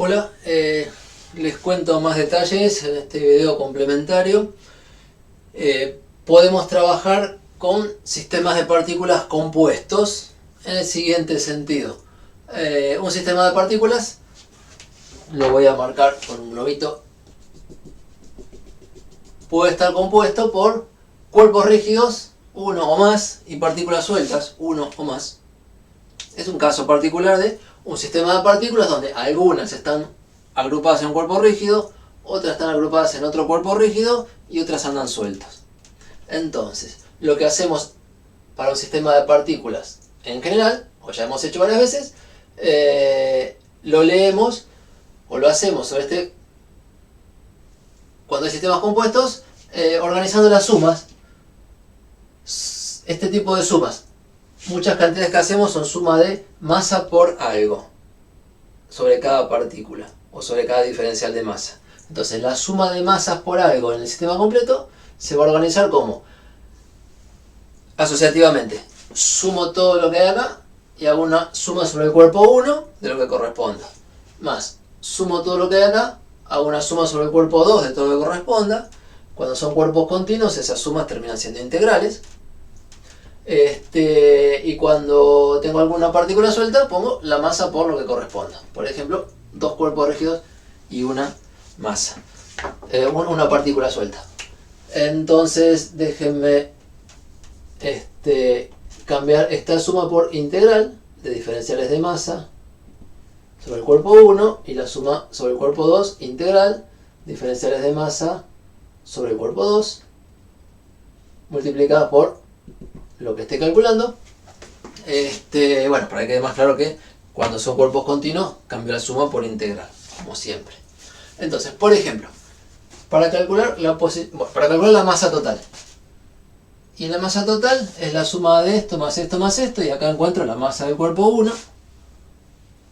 Hola, les cuento más detalles en este video complementario. Podemos trabajar con sistemas de partículas compuestos en el siguiente sentido. Un sistema de partículas lo voy a marcar con un globito. Puede estar compuesto por cuerpos rígidos, uno o más, y partículas sueltas, uno o más. Es un caso particular de un sistema de partículas donde algunas están agrupadas en un cuerpo rígido, otras están agrupadas en otro cuerpo rígido y otras andan sueltas. Entonces, lo que hacemos para un sistema de partículas en general, o ya hemos hecho varias veces, lo leemos o lo hacemos sobre cuando hay sistemas compuestos, organizando las sumas. Este tipo de sumas, muchas cantidades que hacemos son suma de masa por algo sobre cada partícula o sobre cada diferencial de masa. Entonces la suma de masas por algo en el sistema completo se va a organizar como asociativamente. Sumo todo lo que hay acá y hago una suma sobre el cuerpo 1 de lo que corresponda. Más, sumo todo lo que hay acá, hago una suma sobre el cuerpo 2 de todo lo que corresponda. Cuando son cuerpos continuos, esas sumas terminan siendo integrales. Y cuando tengo alguna partícula suelta, pongo la masa por lo que corresponda. Por ejemplo, dos cuerpos rígidos y una masa. Una partícula suelta. Entonces, déjenme cambiar esta suma por integral de diferenciales de masa sobre el cuerpo 1 y la suma sobre el cuerpo 2, integral, diferenciales de masa sobre el cuerpo 2, multiplicada por lo que esté calculando. Bueno, para que quede más claro que cuando son cuerpos continuos, cambio la suma por integral, como siempre. Entonces, por ejemplo, para calcular la masa total. Y la masa total es la suma de esto más esto más esto, y acá encuentro la masa del cuerpo 1,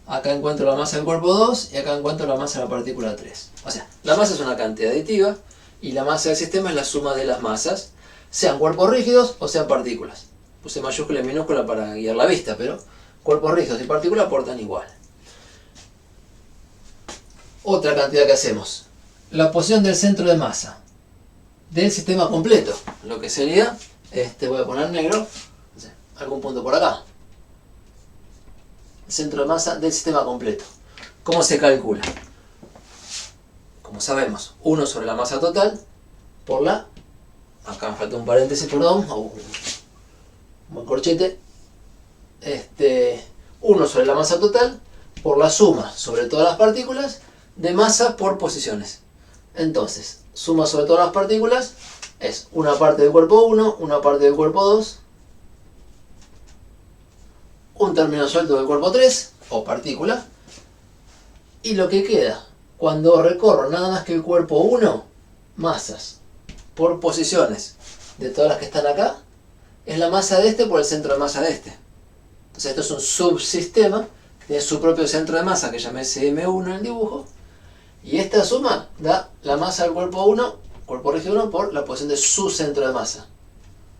acá encuentro la masa del cuerpo 2, y acá encuentro la masa de la partícula 3. O sea, la masa es una cantidad aditiva, y la masa del sistema es la suma de las masas, sean cuerpos rígidos o sean partículas. Puse mayúscula y minúscula para guiar la vista, pero cuerpos rígidos y partículas aportan igual. Otra cantidad que hacemos, la posición del centro de masa del sistema completo, lo que sería, voy a poner negro, no sé, algún punto por acá. El centro de masa del sistema completo. ¿Cómo se calcula? Como sabemos, 1 sobre la masa total por la, acá me falta un paréntesis, perdón, o un corchete, 1 sobre la masa total por la suma sobre todas las partículas de masa por posiciones. Entonces, suma sobre todas las partículas es una parte del cuerpo 1, una parte del cuerpo 2, un término suelto del cuerpo 3, o partícula, y lo que queda, cuando recorro nada más que el cuerpo 1, masas por posiciones de todas las que están acá, es la masa de este por el centro de masa de este. Entonces esto es un subsistema que tiene su propio centro de masa, que llamé CM1 en el dibujo, y esta suma da la masa del cuerpo 1, cuerpo rígido 1, por la posición de su centro de masa,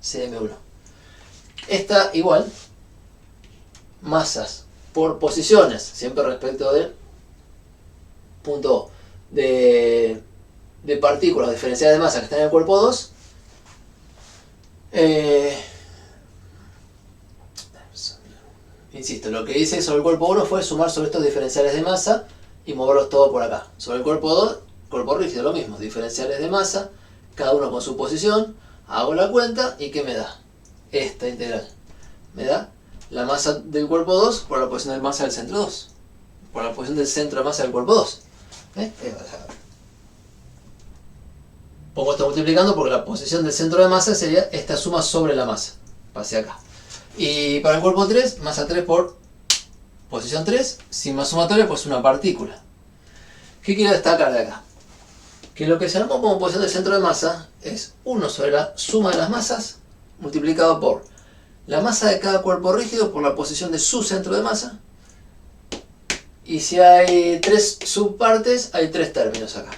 CM1. Esta igual, masas por posiciones, siempre respecto del punto O, de partículas diferenciales de masa que están en el cuerpo 2, insisto, lo que hice sobre el cuerpo 1 fue sumar sobre estos diferenciales de masa y moverlos todos por acá. Sobre el cuerpo 2, cuerpo rígido, lo mismo, diferenciales de masa, cada uno con su posición, hago la cuenta y ¿qué me da? Esta integral. Me da la masa del cuerpo 2 por la posición de masa del centro 2, por la posición del centro de masa del cuerpo 2. Pongo esto multiplicando porque la posición del centro de masa sería esta suma sobre la masa. Pase acá. Y para el cuerpo 3, masa 3 por posición 3, sigma sumatoria, pues una partícula. ¿Qué quiero destacar de acá? Que lo que llamamos como posición del centro de masa es 1 sobre la suma de las masas multiplicado por la masa de cada cuerpo rígido por la posición de su centro de masa. Y si hay 3 subpartes, hay 3 términos acá.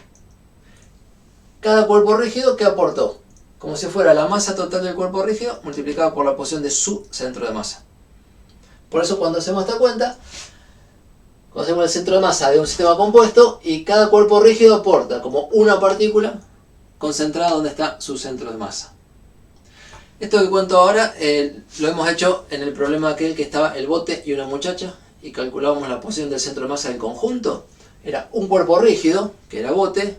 Cada cuerpo rígido, ¿qué aportó? Como si fuera la masa total del cuerpo rígido multiplicada por la posición de su centro de masa. Por eso cuando hacemos esta cuenta, conocemos el centro de masa de un sistema compuesto y cada cuerpo rígido aporta como una partícula concentrada donde está su centro de masa. Esto que cuento ahora lo hemos hecho en el problema aquel que estaba el bote y una muchacha y calculábamos la posición del centro de masa del conjunto. Era un cuerpo rígido, que era bote,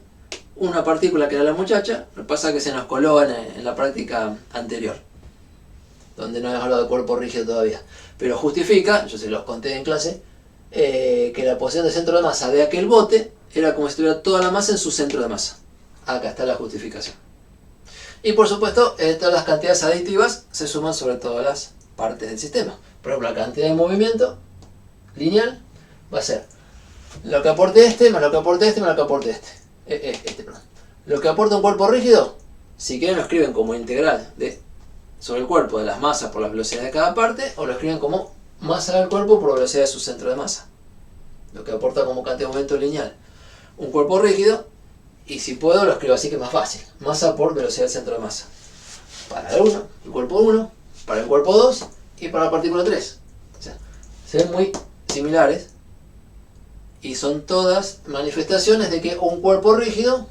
una partícula que era la muchacha. Lo que pasa es que se nos coló en la práctica anterior, donde no habíamos hablado de cuerpo rígido todavía. Pero justifica, yo se los conté en clase, que la posición del centro de masa de aquel bote era como si estuviera toda la masa en su centro de masa. Acá está la justificación. Y por supuesto, todas las cantidades aditivas se suman sobre todas las partes del sistema. Por ejemplo, la cantidad de movimiento lineal va a ser lo que aporte este, más lo que aporte este, más lo que aporte este. Lo que aporta un cuerpo rígido, si quieren lo escriben como integral sobre el cuerpo de las masas por las velocidades de cada parte, o lo escriben como masa del cuerpo por velocidad de su centro de masa. Lo que aporta como cantidad de movimiento lineal un cuerpo rígido. Y si puedo lo escribo así que es más fácil. Masa por velocidad del centro de masa. Para el cuerpo 1, para el cuerpo 2 y para la partícula 3. O sea, se ven muy similares. Y son todas manifestaciones de que un cuerpo rígido,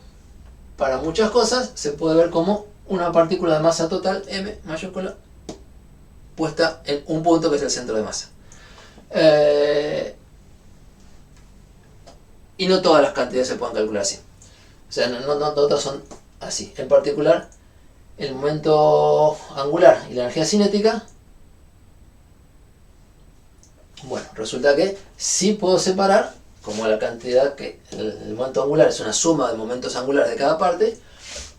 para muchas cosas, se puede ver como una partícula de masa total, M mayúscula, puesta en un punto que es el centro de masa. Y no todas las cantidades se pueden calcular así. O sea, no todas son así. En particular, el momento angular y la energía cinética. Bueno, resulta que sí puedo separar, como la cantidad que el momento angular es una suma de momentos angulares de cada parte,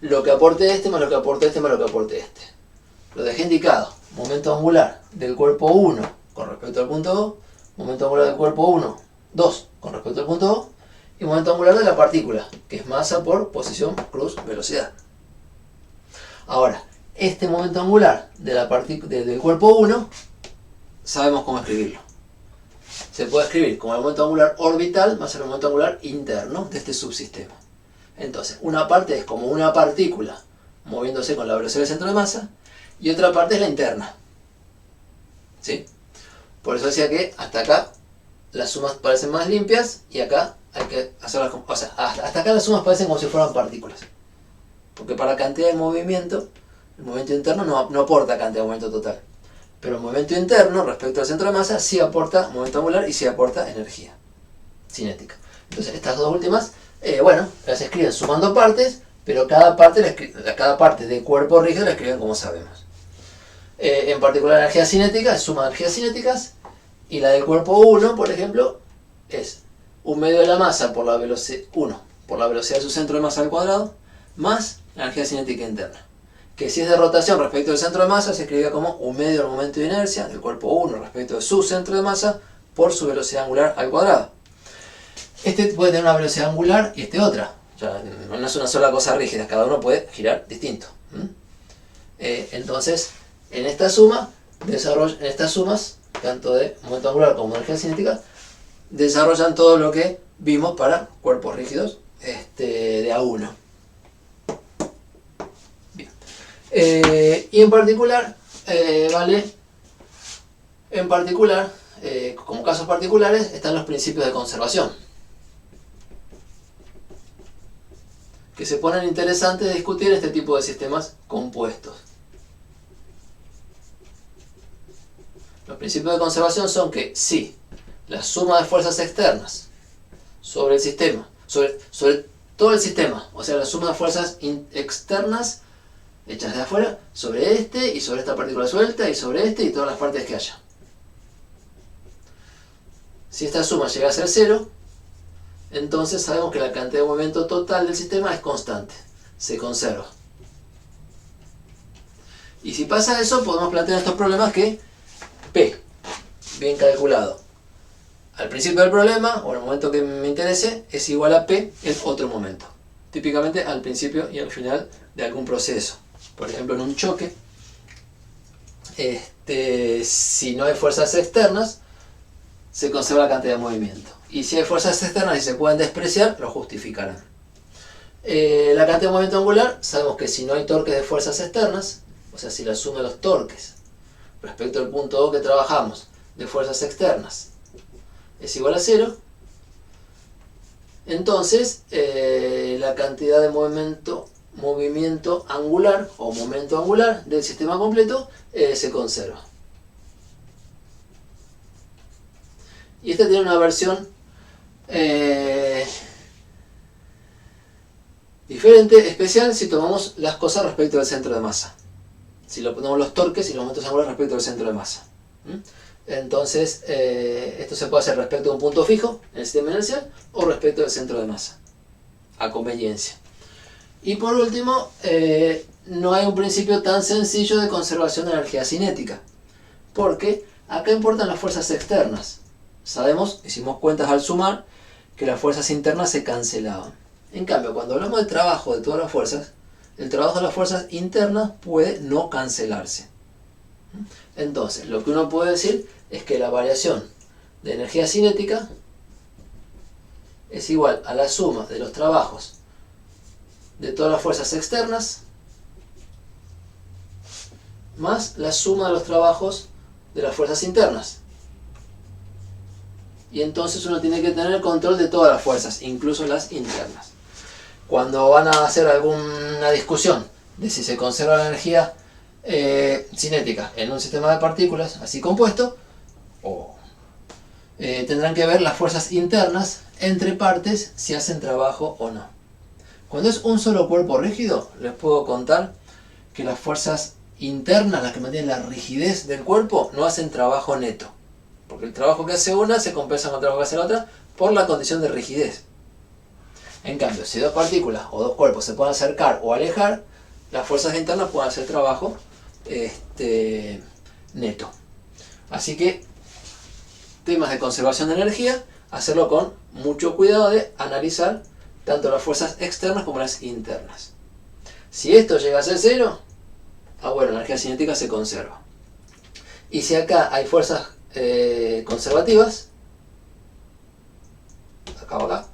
lo que aporte este más lo que aporte este más lo que aporte este. Lo dejé indicado. Momento angular del cuerpo 1 con respecto al punto O, momento angular del cuerpo 1, 2 con respecto al punto O, y momento angular de la partícula, que es masa por posición cruz velocidad. Ahora, este momento angular del cuerpo 1, sabemos cómo escribirlo. Se puede escribir como el momento angular orbital más el momento angular interno de este subsistema. Entonces, una parte es como una partícula moviéndose con la velocidad del centro de masa, y otra parte es la interna. ¿Sí? Por eso decía que hasta acá las sumas parecen más limpias y acá hay que hacerlas, o sea, hasta acá las sumas parecen como si fueran partículas. Porque para cantidad de movimiento, el movimiento interno no aporta cantidad de movimiento total. Pero el movimiento interno respecto al centro de masa sí aporta movimiento angular y sí aporta energía cinética. Entonces estas dos últimas, las escriben sumando partes, pero cada parte de cuerpo rígido la escriben como sabemos. En particular la energía cinética es suma de energías cinéticas, y la del cuerpo 1, por ejemplo, es 1/2 de la masa por la velocidad de su centro de masa al cuadrado, más la energía cinética interna. Que si es de rotación respecto del centro de masa, se escribe como 1/2 del momento de inercia del cuerpo 1 respecto de su centro de masa por su velocidad angular al cuadrado. Este puede tener una velocidad angular y este otra. O sea, no es una sola cosa rígida, cada uno puede girar distinto. Entonces, en estas sumas, tanto de momento angular como de energía cinética, desarrollan todo lo que vimos para cuerpos rígidos de A1. Bien. Y en particular, como casos particulares, están los principios de conservación, que se ponen interesantes de discutir este tipo de sistemas compuestos. Los principios de conservación son que si la suma de fuerzas externas sobre el sistema, sobre todo el sistema, o sea, la suma de fuerzas externas hechas de afuera, sobre este y sobre esta partícula suelta y sobre este y todas las partes que haya. Si esta suma llega a ser 0, entonces sabemos que la cantidad de movimiento total del sistema es constante, se conserva. Y si pasa eso, podemos plantear estos problemas que P, bien calculado, al principio del problema, o en el momento que me interese, es igual a P en otro momento. Típicamente al principio y al final de algún proceso. Por ejemplo, en un choque, si no hay fuerzas externas, se conserva la cantidad de movimiento. Y si hay fuerzas externas y se pueden despreciar, lo justificarán. La cantidad de movimiento angular, sabemos que si no hay torques de fuerzas externas, o sea, si la suma de los torques respecto al punto O que trabajamos de fuerzas externas es igual a 0, Entonces, la cantidad de movimiento angular o momento angular del sistema completo se conserva. Y esta tiene una versión diferente, especial, si tomamos las cosas respecto del centro de masa. Si lo ponemos los torques y los momentos angulares respecto del centro de masa. Entonces, esto se puede hacer respecto a un punto fijo en el sistema inercial o respecto del centro de masa, a conveniencia. Y por último, no hay un principio tan sencillo de conservación de energía cinética, porque acá importan las fuerzas externas. Sabemos, hicimos cuentas al sumar, que las fuerzas internas se cancelaban. En cambio, cuando hablamos del trabajo de todas las fuerzas, el trabajo de las fuerzas internas puede no cancelarse. Entonces, lo que uno puede decir es que la variación de energía cinética es igual a la suma de los trabajos de todas las fuerzas externas más la suma de los trabajos de las fuerzas internas. Y entonces uno tiene que tener el control de todas las fuerzas, incluso las internas. Cuando van a hacer alguna discusión de si se conserva la energía cinética en un sistema de partículas así compuesto, tendrán que ver las fuerzas internas entre partes si hacen trabajo o no. Cuando es un solo cuerpo rígido, les puedo contar que las fuerzas internas, las que mantienen la rigidez del cuerpo, no hacen trabajo neto. Porque el trabajo que hace una se compensa con el trabajo que hace la otra por la condición de rigidez. En cambio, si dos partículas o dos cuerpos se pueden acercar o alejar, las fuerzas internas pueden hacer trabajo neto. Así que, temas de conservación de energía, hacerlo con mucho cuidado de analizar tanto las fuerzas externas como las internas. Si esto llega a ser cero, bueno, la energía cinética se conserva. Y si acá hay fuerzas conservativas, acá o acá,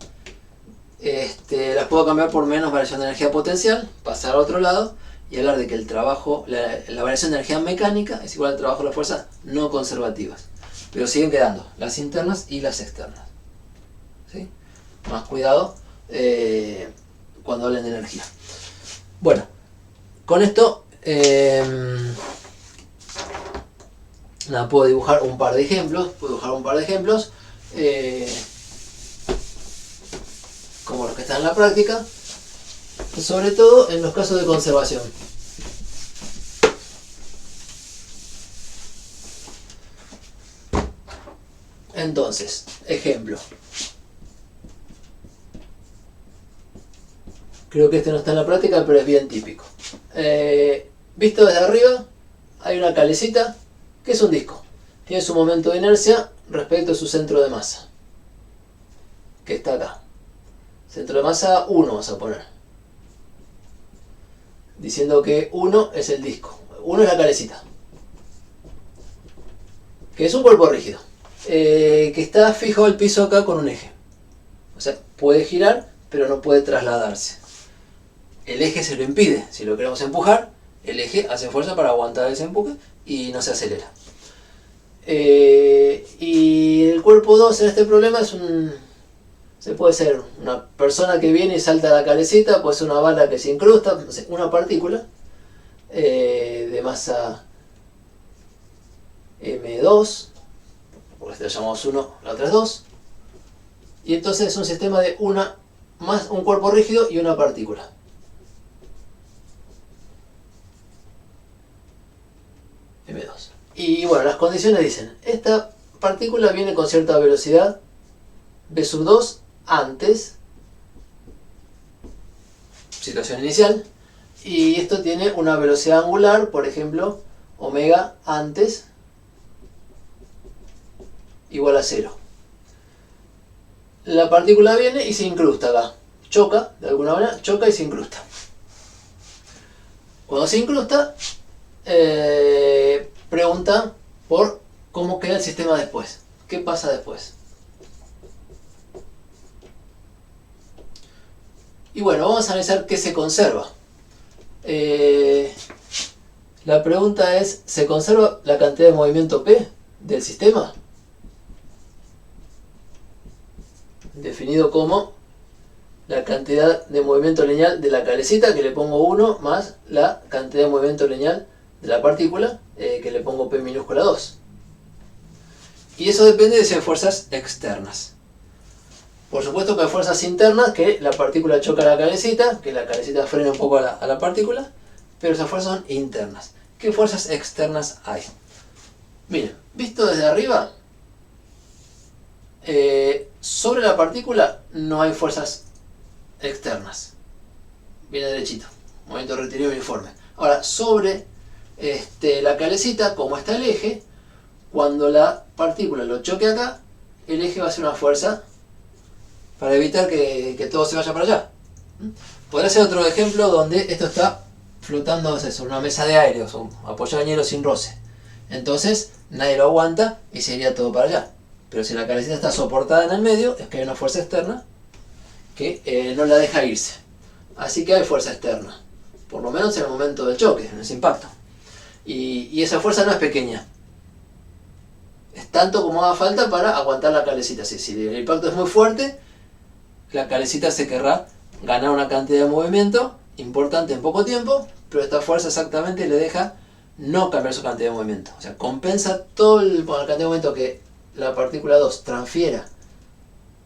las puedo cambiar por menos variación de energía potencial, pasar al otro lado y hablar de que el trabajo, la variación de energía mecánica es igual al trabajo de las fuerzas no conservativas. Pero siguen quedando las internas y las externas. ¿Sí? Más cuidado cuando hablen de energía. Bueno, con esto puedo dibujar un par de ejemplos. Como los que están en la práctica, sobre todo en los casos de conservación. Entonces, ejemplo. Creo que este no está en la práctica, pero es bien típico. Visto desde arriba, hay una calecita que es un disco. Tiene su momento de inercia respecto a su centro de masa, que está acá. Centro de masa 1 vamos a poner. Diciendo que 1 es el disco. 1 es la calecita. Que es un cuerpo rígido. Que está fijo al piso acá con un eje. O sea, puede girar, pero no puede trasladarse. El eje se lo impide. Si lo queremos empujar, el eje hace fuerza para aguantar ese empuje y no se acelera. Y el cuerpo 2 en este problema es puede ser una persona que viene y salta a la calecita, puede ser una bala que se incrusta, no sé, una partícula de masa M2, porque este lo llamamos 1, la otra es 2, y entonces es un sistema de un cuerpo rígido y una partícula. M2. Y bueno, las condiciones dicen, esta partícula viene con cierta velocidad v sub 2 antes, situación inicial, y esto tiene una velocidad angular, por ejemplo, omega antes igual a 0. La partícula viene y se incrusta acá, choca, de alguna manera, choca y se incrusta. Cuando se incrusta, pregunta por cómo queda el sistema después, qué pasa después. Y bueno, vamos a analizar qué se conserva. La pregunta es, ¿se conserva la cantidad de movimiento P del sistema? Definido como la cantidad de movimiento lineal de la calecita, que le pongo 1, más la cantidad de movimiento lineal de la partícula, que le pongo P minúscula 2. Y eso depende de si hay fuerzas externas. Por supuesto que hay fuerzas internas, que la partícula choca a la calecita, que la calecita frena un poco a la partícula, pero esas fuerzas son internas. ¿Qué fuerzas externas hay? Miren, visto desde arriba, sobre la partícula no hay fuerzas externas. Viene derechito, movimiento rectilíneo uniforme. Ahora, sobre la calecita, como está el eje, cuando la partícula lo choque acá, el eje va a hacer una fuerza para evitar que todo se vaya para allá. Podría ser otro ejemplo donde esto está flotando sobre una mesa de aire, o apoyado en hielo sin roce. Entonces nadie lo aguanta y se iría todo para allá. Pero si la calecita está soportada en el medio, es que hay una fuerza externa que no la deja irse. Así que hay fuerza externa, por lo menos en el momento del choque, en ese impacto. Y esa fuerza no es pequeña. Es tanto como haga falta para aguantar la calecita. Si el impacto es muy fuerte, la calecita se querrá ganar una cantidad de movimiento importante en poco tiempo, pero esta fuerza exactamente le deja no cambiar su cantidad de movimiento. O sea, compensa todo la cantidad de movimiento que la partícula 2 transfiera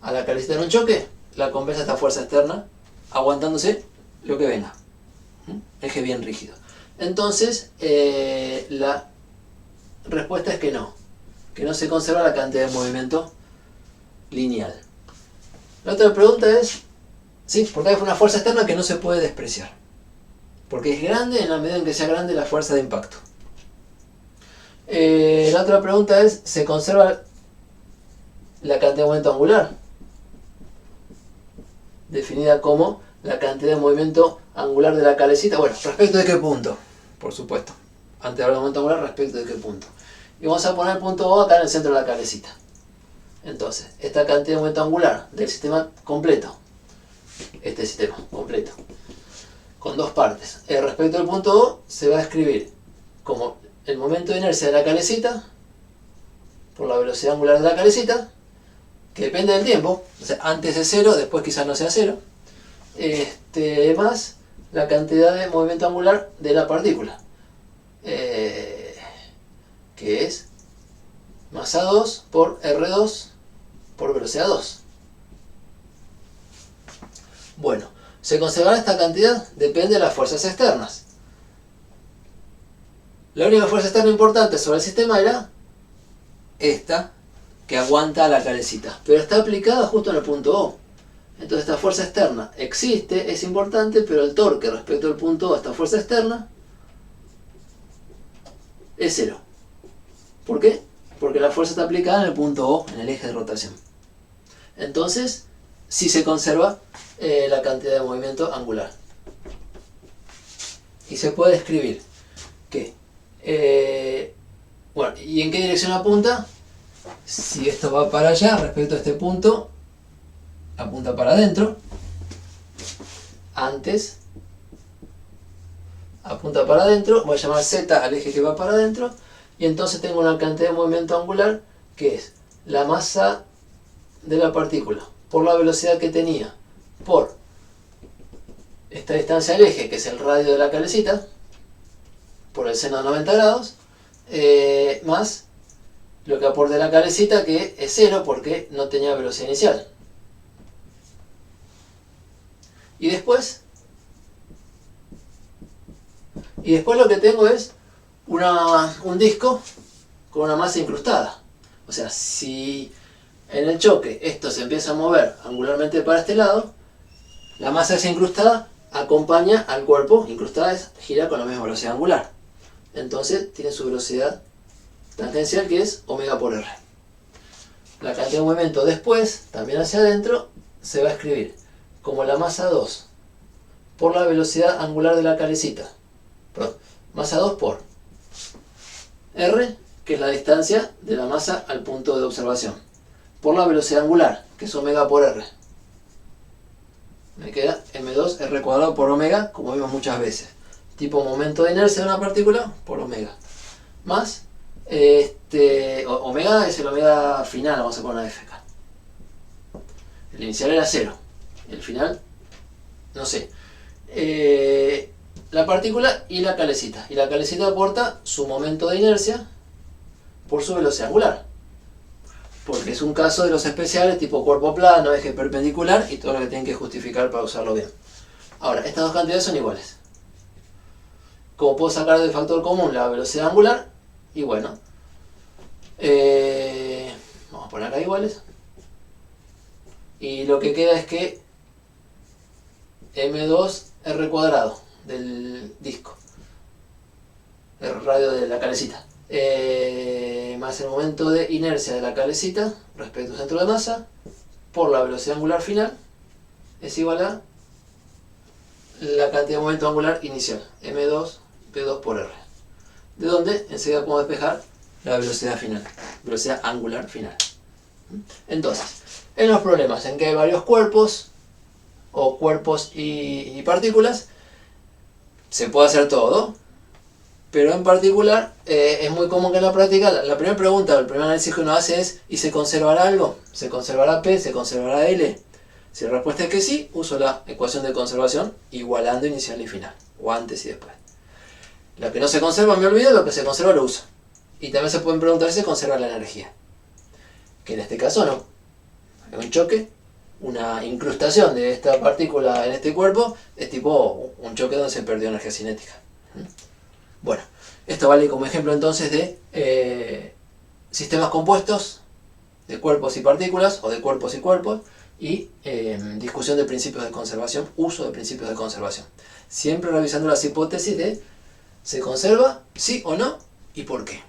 a la calecita en un choque, la compensa esta fuerza externa, aguantándose lo que venga. Eje bien rígido. Entonces, la respuesta es que no se conserva la cantidad de movimiento lineal. La otra pregunta es, sí, porque hay una fuerza externa que no se puede despreciar, porque es grande en la medida en que sea grande la fuerza de impacto. La otra pregunta es, ¿se conserva la cantidad de momento angular? Definida como la cantidad de movimiento angular de la calecita. Bueno, ¿respecto de qué punto? Por supuesto. Antes de hablar de momento angular, ¿respecto de qué punto? Y vamos a poner el punto O acá en el centro de la calecita. Entonces, esta cantidad de momento angular del sistema completo, este sistema completo, con dos partes. Respecto al punto O, se va a escribir como el momento de inercia de la calecita por la velocidad angular de la calecita, que depende del tiempo, o sea, antes es 0, después quizás no sea 0, más la cantidad de movimiento angular de la partícula, que es masa 2 por R2 por velocidad 2. Bueno, ¿se conservará esta cantidad? Depende de las fuerzas externas. La única fuerza externa importante sobre el sistema era esta, que aguanta la calecita, pero está aplicada justo en el punto O. Entonces esta fuerza externa existe, es importante, pero el torque respecto al punto O a esta fuerza externa es 0. ¿Por qué? Porque la fuerza está aplicada en el punto O, en el eje de rotación. Entonces, sí se conserva la cantidad de movimiento angular. Y se puede escribir que, bueno, ¿y en qué dirección apunta? Si esto va para allá, respecto a este punto, apunta para adentro. Antes, apunta para adentro, voy a llamar Z al eje que va para adentro, y entonces tengo una cantidad de movimiento angular que es la masa de la partícula por la velocidad que tenía por esta distancia del eje, que es el radio de la calecita, por el seno de 90 grados, más lo que aporte la calecita, que es 0 porque no tenía velocidad inicial. Y después lo que tengo es un disco con una masa incrustada. O sea, si en el choque esto se empieza a mover angularmente para este lado, la masa esa incrustada acompaña al cuerpo. Incrustada es gira con la misma velocidad angular. Entonces tiene su velocidad tangencial, que es omega por R. La cantidad de movimiento después, también hacia adentro, se va a escribir como la masa 2 por la velocidad angular de la calecita. Perdón, masa 2 por R, que es la distancia de la masa al punto de observación, por la velocidad angular, que es omega por R. Me queda m2 r cuadrado por omega, como vimos muchas veces. Tipo momento de inercia de una partícula por omega. Más, omega es el omega final, vamos a poner una F acá. El inicial era 0, el final no sé, la partícula y la calecita. Y la calecita aporta su momento de inercia por su velocidad angular. Porque es un caso de los especiales tipo cuerpo plano, eje perpendicular y todo lo que tienen que justificar para usarlo bien. Ahora, estas dos cantidades son iguales. Como puedo sacar del factor común la velocidad angular, y bueno, vamos a poner acá iguales. Y lo que queda es que m2r cuadrado del disco, el radio de la calecita, más el momento de inercia de la calecita respecto al centro de masa por la velocidad angular final es igual a la cantidad de momento angular inicial, m2 p2 por r, de donde enseguida podemos despejar la velocidad final, velocidad angular final. Entonces, en los problemas en que hay varios cuerpos o cuerpos y partículas, se puede hacer todo, pero en particular es muy común que en la práctica la primera pregunta, el primer análisis que uno hace es: ¿y se conservará algo? ¿Se conservará P? ¿Se conservará L? Si la respuesta es que sí, uso la ecuación de conservación igualando inicial y final, o antes y después. Lo que no se conserva me olvido, lo que se conserva lo uso. Y también se pueden preguntar si se conserva la energía, que en este caso no. Hay un choque, una incrustación de esta partícula en este cuerpo, es tipo un choque donde se perdió energía cinética. Bueno, esto vale como ejemplo entonces de sistemas compuestos, de cuerpos y partículas, o de cuerpos y cuerpos, y discusión de principios de conservación, uso de principios de conservación. Siempre revisando las hipótesis de ¿se conserva? ¿Sí o no? ¿Y por qué?